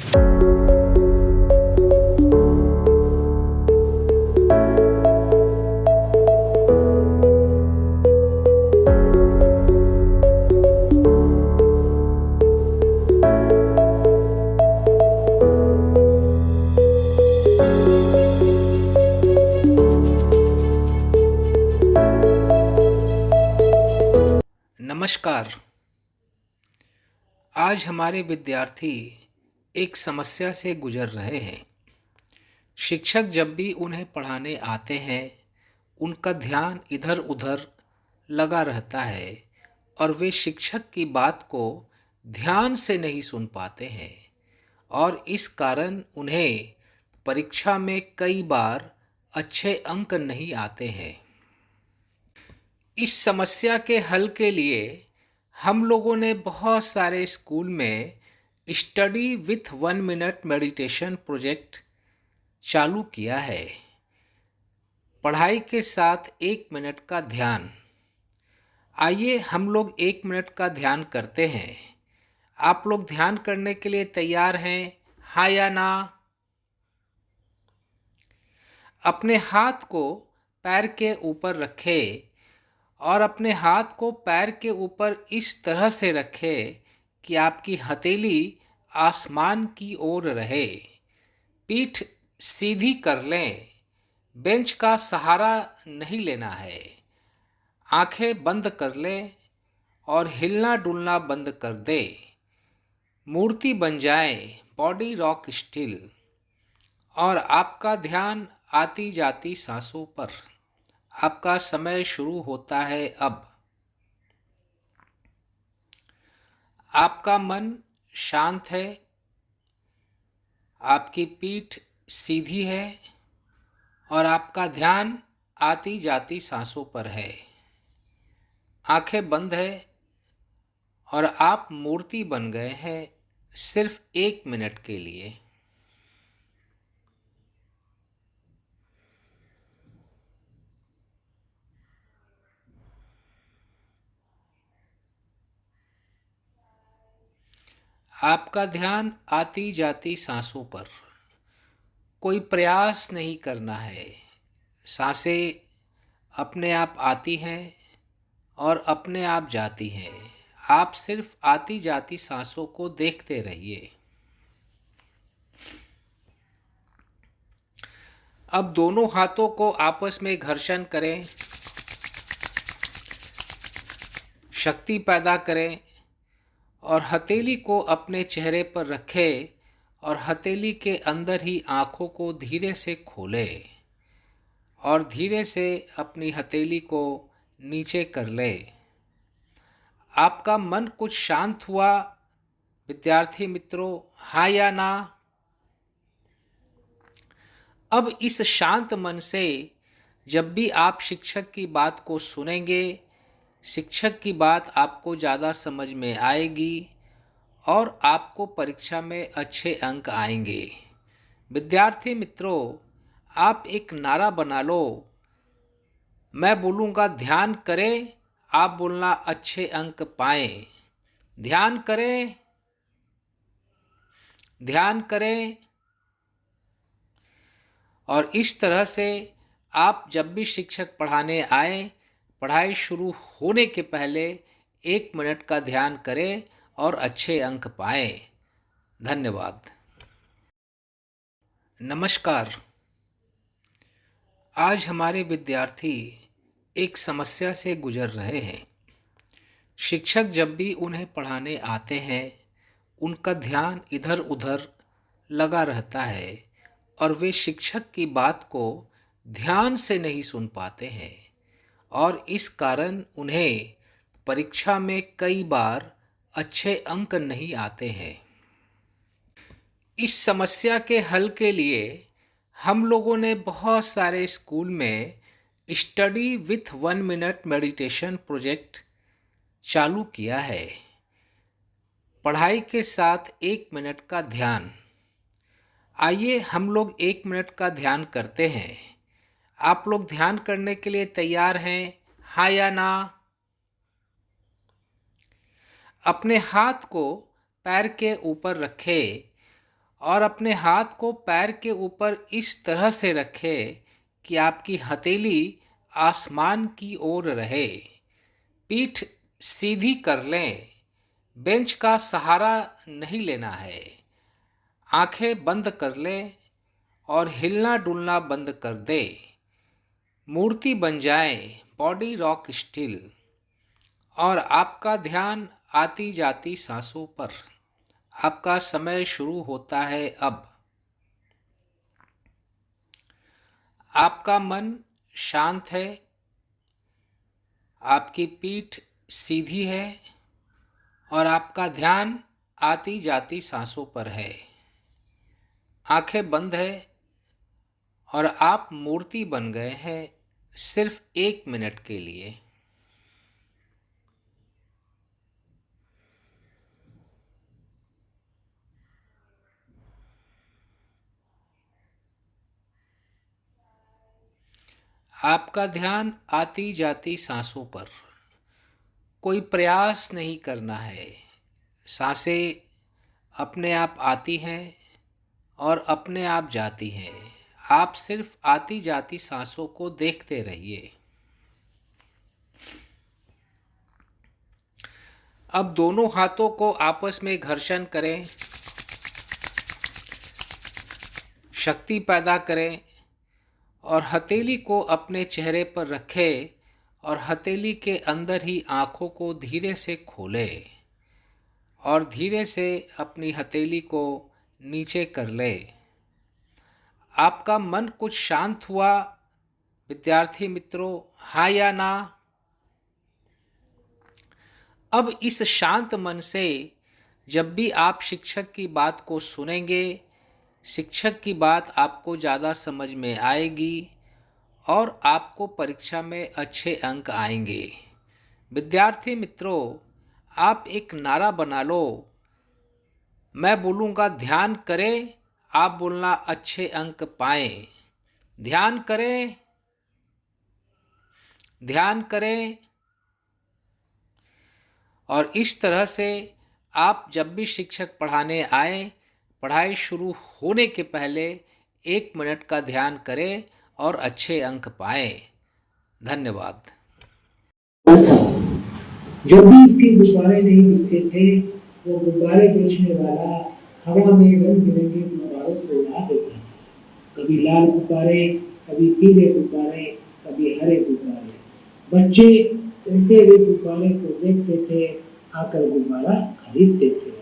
नमस्कार। आज हमारे विद्यार्थी एक समस्या से गुजर रहे हैं। शिक्षक जब भी उन्हें पढ़ाने आते हैं, उनका ध्यान इधर-उधर लगा रहता है और वे शिक्षक की बात को ध्यान से नहीं सुन पाते हैं और इस कारण उन्हें परीक्षा में कई बार अच्छे अंक नहीं आते हैं। इस समस्या के हल के लिए हम लोगों ने बहुत सारे स्कूल में study with 1 minute meditation project चालू किया है। पढ़ाई के साथ 1 मिनट का ध्यान। आइए हम लोग 1 मिनट का ध्यान करते हैं। आप लोग ध्यान करने के लिए तैयार हैं? हाँ या ना? अपने हाथ को पैर के ऊपर रखें और अपने हाथ को पैर के ऊपर इस तरह से रखें कि आपकी हथेली आसमान की ओर रहे। पीठ सीधी कर लें। बेंच का सहारा नहीं लेना है। आंखें बंद कर लें और हिलना डुलना बंद कर दें। मूर्ति बन जाए, बॉडी रॉक स्टिल, और आपका ध्यान आती जाती सांसों पर। आपका समय शुरू होता है अब। आपका मन शांत है, आपकी पीठ सीधी है और आपका ध्यान आती जाती सांसों पर है। आंखें बंद है और आप मूर्ति बन गए हैं सिर्फ 1 मिनट के लिए। आपका ध्यान आती जाती सांसों पर। कोई प्रयास नहीं करना है। सांसें अपने आप आती हैं और अपने आप जाती हैं। आप सिर्फ आती जाती सांसों को देखते रहिए। अब दोनों हाथों को आपस में घर्षण करें, शक्ति पैदा करें और हथेली को अपने चेहरे पर रखें और हथेली के अंदर ही आँखों को धीरे से खोलें और धीरे से अपनी हथेली को नीचे कर लें। आपका मन कुछ शांत हुआ विद्यार्थी मित्रों? हाँ या ना? अब इस शांत मन से जब भी आप शिक्षक की बात को सुनेंगे, शिक्षक की बात आपको ज़्यादा समझ में आएगी और आपको परीक्षा में अच्छे अंक आएंगे। विद्यार्थी मित्रों, आप एक नारा बना लो। मैं बोलूँगा ध्यान करें, आप बोलना अच्छे अंक पाएं। ध्यान करें, ध्यान करें। और इस तरह से आप जब भी शिक्षक पढ़ाने आए, पढ़ाई शुरू होने के पहले 1 मिनट का ध्यान करें और अच्छे अंक पाएं। धन्यवाद। नमस्कार। आज हमारे विद्यार्थी एक समस्या से गुजर रहे हैं। शिक्षक जब भी उन्हें पढ़ाने आते हैं, उनका ध्यान इधर-उधर लगा रहता है और वे शिक्षक की बात को ध्यान से नहीं सुन पाते हैं और इस कारण उन्हें परीक्षा में कई बार अच्छे अंक नहीं आते हैं। इस समस्या के हल के लिए हम लोगों ने बहुत सारे स्कूल में study with 1 minute meditation project चालू किया है। पढ़ाई के साथ 1 मिनट का ध्यान। आइए हम लोग 1 मिनट का ध्यान करते हैं। आप लोग ध्यान करने के लिए तैयार हैं? हाँ या ना? अपने हाथ को पैर के ऊपर रखें और अपने हाथ को पैर के ऊपर इस तरह से रखें कि आपकी हथेली आसमान की ओर रहे। पीठ सीधी कर लें। बेंच का सहारा नहीं लेना है। आंखें बंद कर लें और हिलना डुलना बंद कर दें। मूर्ति बन जाए, बॉडी रॉक स्टिल। और आपका ध्यान आती जाती सांसों पर। आपका समय शुरू होता है अब। आपका मन शांत है, आपकी पीठ सीधी है और आपका ध्यान आती जाती सांसों पर है। आंखें बंद है और आप मूर्ति बन गए हैं सिर्फ 1 मिनट के लिए। आपका ध्यान आती जाती सांसों पर। कोई प्रयास नहीं करना है। सांसें अपने आप आती हैं और अपने आप जाती हैं। आप सिर्फ आती जाती सांसों को देखते रहिए। अब दोनों हाथों को आपस में घर्षण करें, शक्ति पैदा करें और हथेली को अपने चेहरे पर रखें और हथेली के अंदर ही आंखों को धीरे से खोलें और धीरे से अपनी हथेली को नीचे कर लें। आपका मन कुछ शांत हुआ विद्यार्थी मित्रों, हाँ या ना? अब इस शांत मन से जब भी आप शिक्षक की बात को सुनेंगे, शिक्षक की बात आपको ज़्यादा समझ में आएगी और आपको परीक्षा में अच्छे अंक आएंगे। विद्यार्थी मित्रों, आप एक नारा बना लो। मैं बोलूँगा ध्यान करें, आप बोलना अच्छे अंक पाएं। ध्यान करें, ध्यान करें। और इस तरह से आप जब भी शिक्षक पढ़ाने आए, पढ़ाई शुरू होने के पहले 1 मिनट का ध्यान करें और अच्छे अंक पाएं। धन्यवाद। जब भी इसके गुब्बारे नहीं दिखते थे, वो गुब्बारे बेचने वाला हवा में रंग बिरंगे गुब्बारों को उड़ा देता था। कभी लाल गुब्बारे, कभी पीले गुब्बारे, कभी हरे गुब्बारे। बच्चे उड़ते हुए गुब्बारे को देखते थे, आकर गुब्बारा खरीदते थे।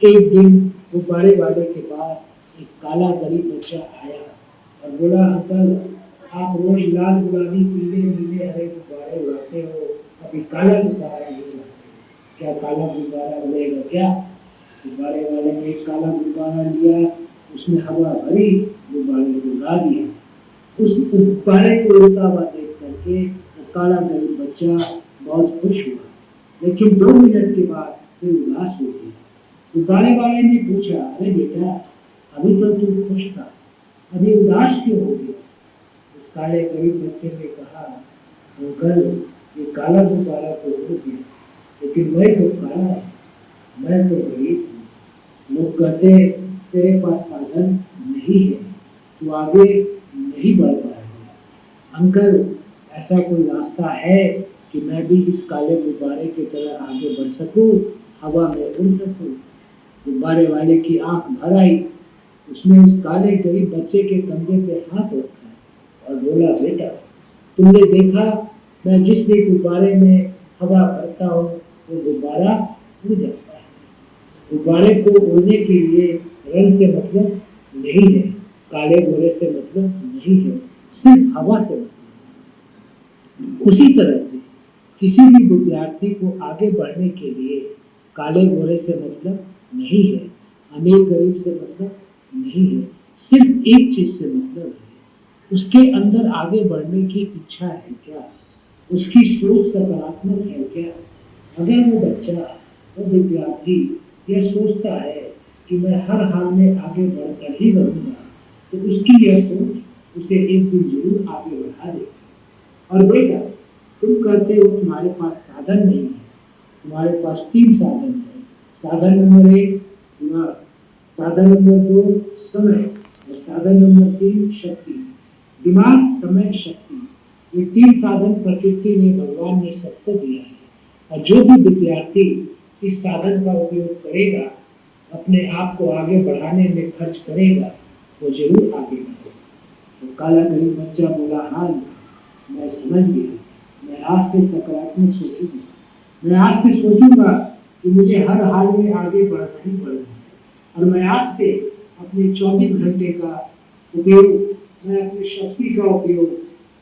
एक दिन गुब्बारे वाले के पास एक काला गरीब बच्चा आया और बोला, अंकल, आप रोज लाल गुलाबी पीले नीले हरे गुब्बारे उड़ाते हो, कभी काला गुब्बारा नहीं उड़ाते, क्या काला गुब्बारा उड़ेगा क्या? गुब्बारे वाले ने एक काला गुब्बारा लिया, उसमें हवा भरी, गुब्बारे को उड़ा दिया। उस गुब्बारे को उड़ता हुआ देख करके वो काला गरीब बच्चा बहुत खुश हुआ, लेकिन 2 मिनट के बाद फिर उदास हो गया। गुब्बारे वाले ने पूछा, अरे बेटा, अभी तो तू खुश था, अभी उदास क्यों हो गया? उस काले गरीब बच्चे ने कहा, अंकल, ये काला गुब्बारा तो हो गया, लेकिन मैं तो काला हूँ, मैं तो गरीब हूँ। लोग कहते तेरे पास साधन नहीं है, तू आगे नहीं बढ़ पाएगा। अंकल, ऐसा कोई रास्ता है कि मैं भी इस काले गुब्बारे की तरह आगे बढ़ सकूं, हवा में उड़ सकूं? गुब्बारे वाले की आंख भर आई। उसने उस काले गरीब बच्चे के कंधे पे हाथ रखा और बोला, बेटा, तुमने देखा, मैं जिस भी गुब्बारे में हवा भरता हूँ वो गुब्बारा उड़ जाता है। गुब्बारे को उड़ने के लिए रंग से मतलब नहीं है, काले गोरे से मतलब नहीं है, सिर्फ हवा से मतलब। उसी तरह से किसी भी विद्यार्थी को आगे बढ़ने के लिए काले गोरे से मतलब नहीं है, अमीर गरीब से मतलब नहीं है, सिर्फ एक चीज से मतलब है, उसके अंदर आगे बढ़ने की इच्छा है क्या, उसकी सोच सकारात्मक है क्या। अगर वो बच्चा, वो विद्यार्थी यह सोचता है कि मैं हर हाल में आगे बढ़कर ही रहूँगा, तो उसकी यह सोच उसे एक दिन जरूर आगे बढ़ा देगी। और बेटा, तुम कहते हो तुम्हारे पास साधन नहीं है, तुम्हारे पास 3 साधन है। साधन नंबर 1 दिमाग, साधन नंबर 2 समय और साधन नंबर 3 शक्ति। दिमाग, समय, शक्ति, ये 3 साधन प्रकृति ने, भगवान ने सबको दिया है। और जो भी विद्यार्थी इस साधन का उपयोग करेगा, अपने आप को आगे बढ़ाने में खर्च करेगा, वो जरूर आगे बढ़ेगा। तो काला गरीब बच्चा बोला, हाँ मैं समझ गया, मैं आज से सकारात्मक सोचूंगा, मैं आज से सोचूंगा कि मुझे हर हाल में आगे बढ़ना ही पड़ना है। और मैं आज से अपने 24 घंटे का उपयोग, मैं अपनी शक्ति का उपयोग,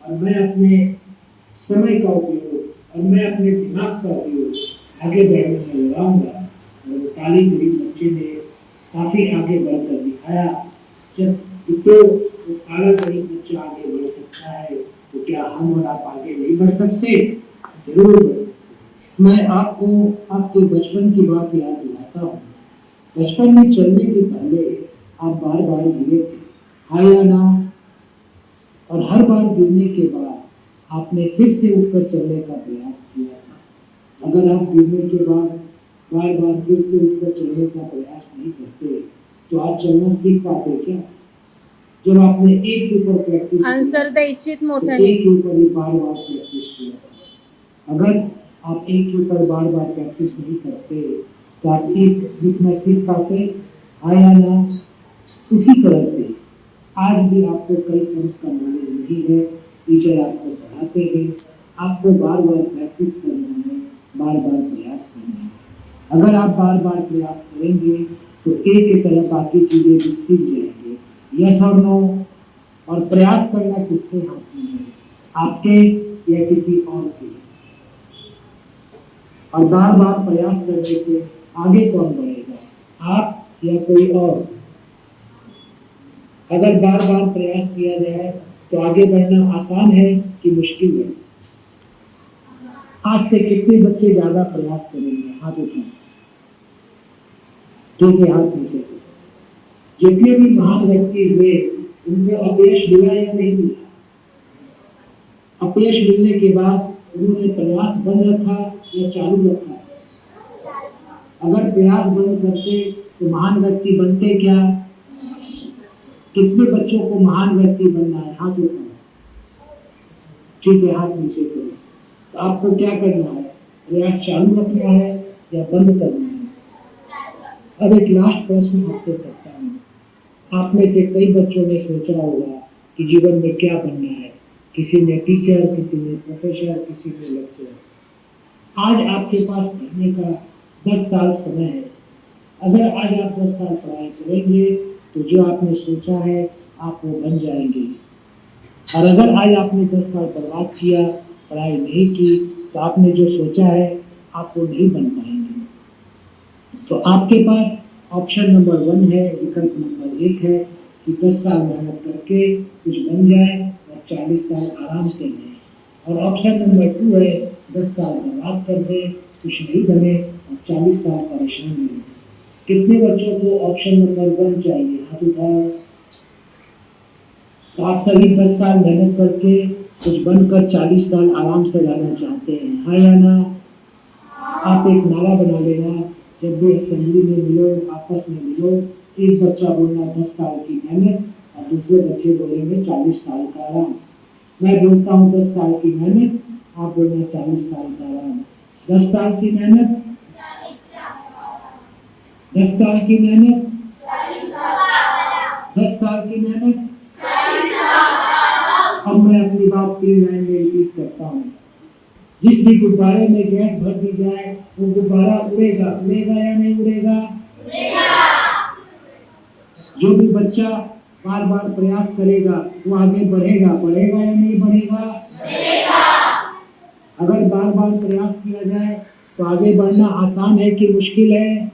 और मैं अपने समय का उपयोग, और मैं अपने दिमाग का उपयोग आगे बढ़ने में लगाऊंगा। और वो काली गरीब बच्चे ने काफ़ी आगे बढ़कर दिखाया। जब तो वो काला गरीब बच्चा आगे बढ़ सकता है, तो क्या हम और आप आगे नहीं बढ़ सकते? जरूर बढ़ सकते। मैं आपको आपके बचपन की बात याद दिलाता हूँ। बचपन में चलने के पहले आप बार बार गिरे थे, हाँ या ना? और हर बार गिरने के बाद आपने फिर से उठकर चलने का प्रयास किया था। अगर आप गिरने के बाद बार बार फिर से उठकर चलने का प्रयास नहीं करते, तो आज चलना सीख पाते क्या? जब आपने एक के ऊपर प्रैक्टिस आंसर द्यायचीत तो मोठ्याने. एक के ऊपर ही बार बार प्रैक्टिस किया था। अगर आप एक के ऊपर बार बार प्रैक्टिस नहीं करते, तो आप एक लिखना सीख पाते, हाँ या ना? उसी तरह से आज भी आपको कई सम्स का नॉलेज नहीं है, टीचर आपको पढ़ाते हैं, आपको बार बार प्रैक्टिस करना है, बार बार प्रयास करना है। अगर आप बार बार प्रयास करेंगे तो एक की तरह बाकी चीज़ें भी सीख जाएंगे। यस और नो? और प्रयास करना किसके हाथ में है, आपके या किसी और के? और बार बार प्रयास करने से आगे कौन बढ़ेगा, आप या कोई और? अगर बार बार प्रयास किया जाए तो आगे बढ़ना आसान है कि मुश्किल है? आज से कितने बच्चे ज्यादा प्रयास करेंगे? हाथ उठाएं। ठीक है, हाथ नीचे करें। जितने भी महान व्यक्ति हुए, उनको अपयश मिला या नहीं मिला? अपयश मिलने के बाद उन्होंने प्रयास बंद रखा या चालू रखा? अगर प्रयास बंद करते तो महान व्यक्ति बनते क्या? कितने बच्चों को महान व्यक्ति बनना है? हाथ उठाओ। ठीक है, हाथ नीचे करो। तो आपको क्या करना है? प्रयास चालू रखना है या बंद करना है? अब एक लास्ट प्रश्न आपसे करता हूँ। आप में से कई बच्चों ने सोचा होगा कि जीवन में क्या बनना है। किसी ने टीचर, किसी ने प्रोफेसर, किसी ने लेक्चरर। आज आपके पास पढ़ने का 10 साल समय है। अगर आज आप 10 साल पढ़ाई करेंगे तो जो आपने सोचा है आप वो बन जाएंगे। और अगर आज आपने 10 साल बर्बाद किया, पढ़ाई नहीं की, तो आपने जो सोचा है आप वो नहीं बन पाएंगे। तो आपके पास ऑप्शन नंबर 1 है, विकल्प नंबर 1 है कि 10 साल मेहनत करके कुछ बन जाए और 40 साल आराम से रहें। और ऑप्शन नंबर 2 है 10 साल बर्बाद कर दे, कुछ नहीं बने और 40 साल परेशान रहे। कितने बच्चों को ऑप्शन नंबर 1 चाहिए? हाथ उठाओ। तो आप सभी 10 साल मेहनत करके कुछ बनकर 40 साल आराम से रहना चाहते हैं, हाँ या ना? आप एक नारा बना लेना, जब भी असेंबली में मिलो, आपस में मिलो, एक बच्चा बोलना 10 साल की मेहनत और दूसरे बच्चे बोलेंगे 40 साल का आराम। मैं बोलता हूँ 10 साल की मेहनत, आप बोलना 40 साल का आराम। 10 साल की मेहनत, 10 साल की मेहनत, 10 साल की मेहनत। अब मैं अपनी बात 3 लाइन में रिपीट करता हूँ। जिस भी गुब्बारे में गैस भर दी जाए वो गुब्बारा उड़ेगा, उड़ेगा या नहीं उड़ेगा? जो भी बच्चा बार बार प्रयास करेगा वो आगे बढ़ेगा, बढ़ेगा या नहीं बढ़ेगा? अगर बार बार प्रयास किया जाए तो आगे बढ़ना आसान है कि मुश्किल है?